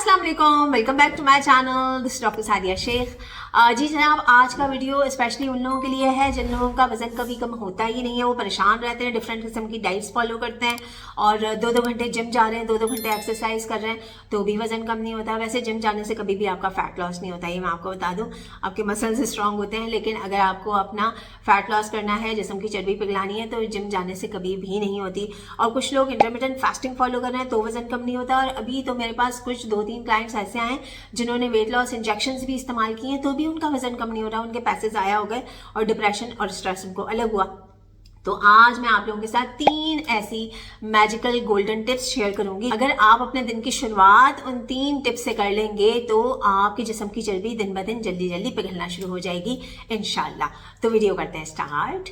अस्सलाम वालेकुम, welcome back to my channel. This doctor Sadia Sheikh. जी जनाब, आज का वीडियो स्पेशली उन लोगों के लिए है जिन लोगों का वजन कभी कम होता ही नहीं है। वो परेशान रहते हैं, डिफरेंट किस्म की डाइट्स फॉलो करते हैं और 2-2 घंटे जिम जा रहे हैं, 2-2 घंटे एक्सरसाइज कर रहे हैं तो भी वजन कम नहीं होता। वैसे जिम जाने से कभी भी आपका फैट लॉस नहीं होता, ये मैं आपको बता दूं। आपके मसल्स स्ट्रांग होते हैं, लेकिन अगर आपको अपना फैट लॉस करना है, जिस्म की चर्बी पिघलानी है, तो जिम जाने से कभी भी नहीं होती। और कुछ लोग इंटरमिटेंट फास्टिंग फॉलो कर रहे हैं तो वजन कम नहीं होता। और अभी तो मेरे पास कुछ 2-3 क्लाइंट्स ऐसे आए जिन्होंने वेट लॉस इंजेक्शंस भी इस्तेमाल किए हैं तो भी उनका वजन कम नहीं हो रहा, उनके पैसे ज़ाया हो गए और डिप्रेशन और स्ट्रेस उनको अलग हुआ। तो आज मैं आप लोगों के साथ 3 ऐसी मैजिकल गोल्डन टिप्स शेयर करूंगी। अगर आप अपने दिन की शुरुआत उन 3 टिप्स से कर लेंगे तो आपके जिस्म की चर्बी दिन ब दिन जल्दी जल्दी पिघलना शुरू हो जाएगी इंशाल्लाह। तो वीडियो करते हैं स्टार्ट।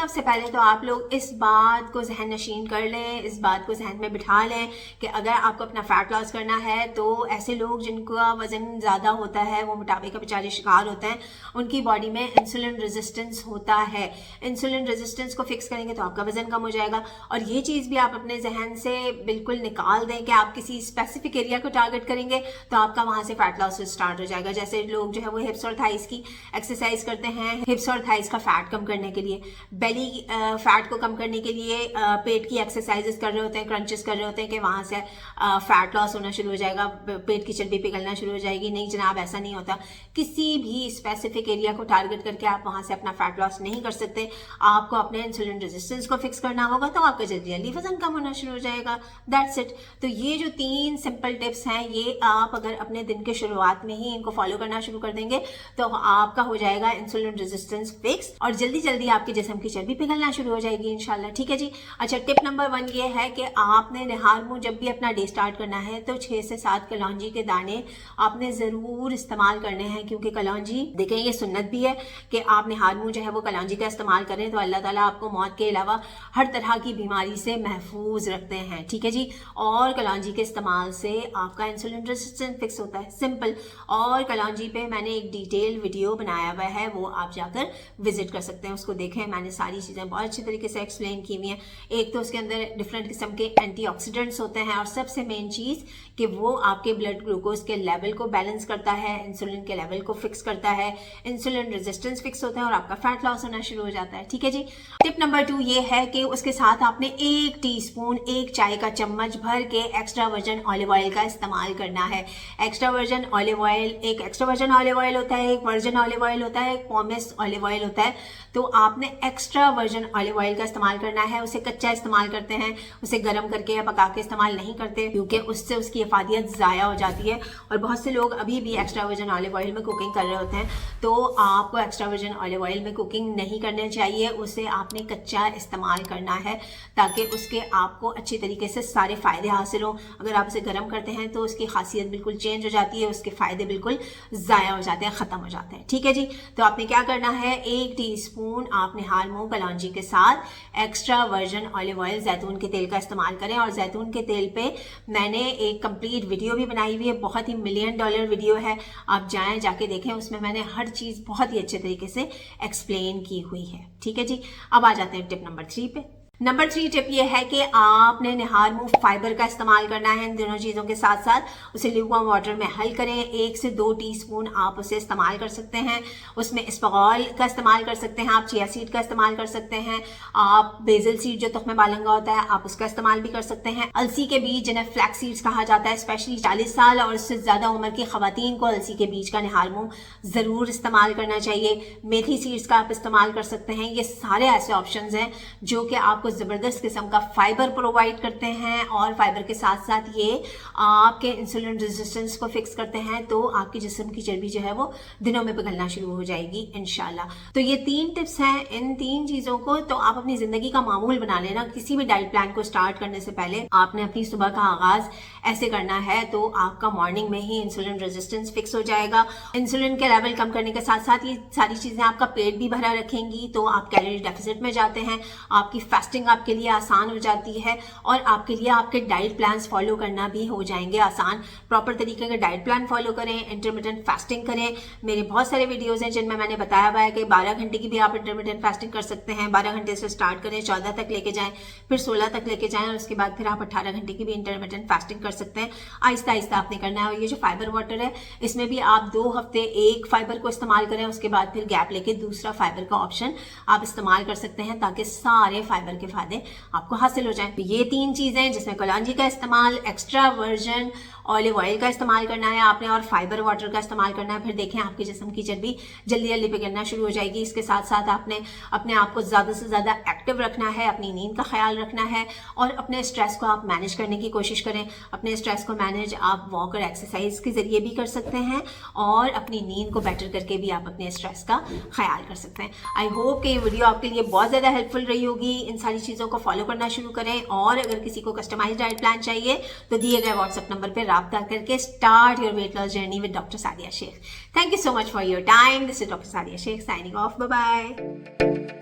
सबसे पहले तो आप लोग इस बात को जहन नशीन कर लें, इस बात को जहन में बिठा लें कि अगर आपको अपना फैट लॉस करना है तो ऐसे लोग जिनका वजन ज़्यादा होता है, वो मोटापे का बेचारे शिकार होते हैं, उनकी बॉडी में इंसुलिन रेजिस्टेंस होता है। इंसुलिन रेजिस्टेंस को फिक्स करेंगे तो आपका वजन कम हो जाएगा। और ये चीज़ भी आप अपने जहन से बिल्कुल निकाल दें कि आप किसी स्पेसिफिक एरिया को टारगेट करेंगे तो आपका वहाँ से फैट लॉस स्टार्ट हो जाएगा। जैसे लोग जो है वो हिप्स और थाइस की एक्सरसाइज करते हैं, हिप्स और थाइस का फैट कम करने के लिए, बेली फैट को कम करने के लिए पेट की एक्सरसाइजेस कर रहे होते हैं, क्रंचेस कर रहे होते हैं कि वहां से फैट लॉस होना शुरू हो जाएगा, पेट की चर्बी पिघलना शुरू हो जाएगी। नहीं जनाब, ऐसा नहीं होता। किसी भी स्पेसिफिक एरिया को टारगेट करके आप वहां से अपना फैट लॉस नहीं कर सकते। आपको अपने इंसुलिन रेजिस्टेंस को फिक्स करना होगा तो आपका जल्दी जल्दी वजन कम होना शुरू हो जाएगा। That's it. तो ये जो 3 सिंपल टिप्स हैं, ये आप अगर अपने दिन के शुरुआत में ही इनको फॉलो करना शुरू कर देंगे तो आपका हो जाएगा इंसुलिन रेजिस्टेंस फिक्स और जल्दी जल्दी आपके जिस्म की चर्बी पिघलना शुरू हो जाएगी इंशाल्लाह। ठीक है जी। अच्छा, टिप नंबर 1 ये है कि आपने निहार मुंह जब भी अपना डे स्टार्ट करना है तो 6 से 7 कलौंजी के दाने आपने जरूर इस्तेमाल करने हैं, क्योंकि कलौंजी देखें ये सुन्नत भी है कि आप निहार मुंह जो है वो कलौंजी का इस्तेमाल करें तो अल्लाह ताला आपको मौत के अलावा हर तरह की बीमारी से महफूज रखते हैं। ठीक है जी। और कलौंजी के इस्तेमाल से आपका इंसुलिन रेजिस्टेंस फिक्स होता है, सिंपल। और कलौंजी पे मैंने एक डिटेल वीडियो बनाया हुआ है, वो आप जाकर विजिट कर सकते हैं, उसको देखें। मैंने सारी चीज़ें बहुत अच्छी तरीके से एक्सप्लेन की हुई है। एक तो उसके अंदर डिफरेंट किस्म के एंटीऑक्सीडेंट्स होते हैं और सबसे मेन चीज़ कि वो आपके ब्लड ग्लूकोज के लेवल को बैलेंस करता है, इंसुलिन के लेवल को फिक्स करता है, इंसुलिन रेजिस्टेंस फिक्स होता है और आपका फैट लॉस होना शुरू हो जाता है। ठीक है जी। टिप नंबर 2 ये है कि उसके साथ आपने 1 टीस्पून, 1 चाय का चम्मच भर के एक्स्ट्रा वर्जिन ऑलिव ऑयल का इस्तेमाल करना है। एक्स्ट्रा वर्जिन ऑलिव ऑयल, एक एक्स्ट्रा वर्जिन ऑलिव ऑयल होता है, एक वर्जिन ऑलिव ऑयल होता है, एक पॉमेस ऑलिव ऑयल होता है। तो आपने एक्स्ट्रा वर्जिन ऑलिव ऑयल का इस्तेमाल करना है। उसे कच्चा इस्तेमाल करते हैं, उसे गर्म करके या पका के इस्तेमाल नहीं करते, क्योंकि उससे उसकी इफादियत ज़ाया हो जाती है। और बहुत से लोग अभी भी एक्स्ट्रा वर्जिन ऑलिव ऑयल में कुकिंग कर रहे होते हैं, तो आपको एक्स्ट्रा वर्जिन ऑलिव ऑयल में कुकिंग नहीं करना चाहिए। उसे आपने कच्चा इस्तेमाल करना है ताकि उसके आपको अच्छी तरीके से सारे फ़ायदे हासिल हों। अगर आप उसे गर्म करते हैं तो उसकी खासियत बिल्कुल चेंज हो जाती है, उसके फ़ायदे बिल्कुल ज़ाया हो जाते हैं, ख़त्म हो जाते हैं। ठीक है जी। तो आपने क्या करना है, 1 टीस्पून आप निहार मुंह कलौंजी के साथ एक्स्ट्रा वर्जिन ऑलिव ऑयल, जैतून के तेल का इस्तेमाल करें। और जैतून के तेल पे मैंने एक कंप्लीट वीडियो भी बनाई हुई है, बहुत ही $1 मिलियन वीडियो है, आप जाएं जाके देखें। उसमें मैंने हर चीज़ बहुत ही अच्छे तरीके से एक्सप्लेन की हुई है। ठीक है जी। अब आ जाते हैं टिप नंबर 3 पे। नंबर 3 टिप ये है कि आपने निहार मुंह फाइबर का इस्तेमाल करना है। इन दोनों चीज़ों के साथ साथ उसे ल्यूकवार्म वाटर में हल करें। 1 से 2 टीस्पून आप उसे इस्तेमाल कर सकते हैं। उसमें इस्पगॉल का इस्तेमाल कर सकते हैं, आप चिया सीड का इस्तेमाल कर सकते हैं, आप बेजल सीड जो तुख्मे बालंगा होता है आप उसका इस्तेमाल भी कर सकते हैं। अलसी के बीज जिन्हें फ्लैक्स सीड्स कहा जाता है, स्पेशली 40 साल और उससे ज़्यादा उम्र की खवातीन को अलसी के बीज का निहार मुंह ज़रूर इस्तेमाल करना चाहिए। मेथी सीड्स का आप इस्तेमाल कर सकते हैं। ये सारे ऐसे ऑप्शन हैं जो कि आपको ज़बरदस्त किस्म का फाइबर प्रोवाइड करते हैं और फाइबर के साथ साथ ये आपके इंसुलिन रेजिस्टेंस को फिक्स करते हैं। तो आपके जिस्म की चर्बी जो है वो दिनों में पिघलना शुरू हो जाएगी इंशाल्लाह। तो ये 3 टिप्स हैं। इन 3 चीज़ों को तो आप अपनी ज़िंदगी का मामूल बना लेना। किसी भी डाइट प्लान को स्टार्ट करने से पहले आपने अपनी सुबह का आगाज़ ऐसे करना है तो आपका मॉर्निंग में ही इंसुलिन रेजिस्टेंस फिक्स हो जाएगा। इंसुलिन के लेवल कम करने के साथ साथ ये सारी चीज़ें आपका पेट भी भरा रखेंगी, तो आप कैलोरी डेफिसिट में जाते हैं, आपकी फास्टिंग फास्टिंग आपके लिए आसान हो जाती है और आपके लिए आपके डाइट प्लान्स फॉलो करना भी हो जाएंगे आसान। प्रॉपर तरीके का डाइट प्लान फॉलो करें, इंटरमिटेंट फास्टिंग करें। मेरे बहुत सारे वीडियोज़ हैं जिनमें मैंने बताया हुआ है कि 12 घंटे की भी आप इंटरमिटेंट फास्टिंग कर सकते हैं। 12 घंटे से स्टार्ट करें, 14 तक लेके जाएं, फिर 16 तक लेके जाएं और उसके बाद फिर आप 18 घंटे की भी इंटरमिटेंट फास्टिंग कर सकते हैं। आहिस्ता आहिस्ता आपने करना है। और ये जो फाइबर वाटर है इसमें भी आप 2 हफ्ते एक फाइबर को इस्तेमाल करें, उसके बाद फिर गैप लेके दूसरा फाइबर का ऑप्शन आप इस्तेमाल कर सकते हैं ताकि सारे फाइबर के फायदे आपको हासिल हो जाएं। ये 3 चीज़ें जिसमें कलौंजी का इस्तेमाल, एक्स्ट्रा वर्जिन ऑलिव ऑयल का इस्तेमाल करना है आपने और फाइबर वाटर का इस्तेमाल करना है। फिर देखें आपके जिस्म की चर्बी जल्दी जल्दी पिघलना शुरू हो जाएगी। इसके साथ साथ आपने अपने आप को ज़्यादा से ज़्यादा एक्टिव रखना है, अपनी नींद का ख्याल रखना है और अपने स्ट्रेस को आप मैनेज करने की कोशिश करें। अपने स्ट्रेस को मैनेज आप वॉक और एक्सरसाइज के ज़रिए भी कर सकते हैं और अपनी नींद को बेटर करके भी आप अपने स्ट्रेस का ख्याल कर सकते हैं। आई होप कि ये वीडियो आपके लिए बहुत ज़्यादा हेल्पफुल रही होगी। इन सारी चीज़ों को फॉलो करना शुरू करें और अगर किसी को कस्टमाइज्ड डाइट प्लान चाहिए तो दिए गए व्हाट्सएप नंबर पर राब्ता करके start your weight loss journey with doctor Sadia Shaikh. Thank you so much for your time. This is Dr. Sadia Sheikh signing off. Bye-bye.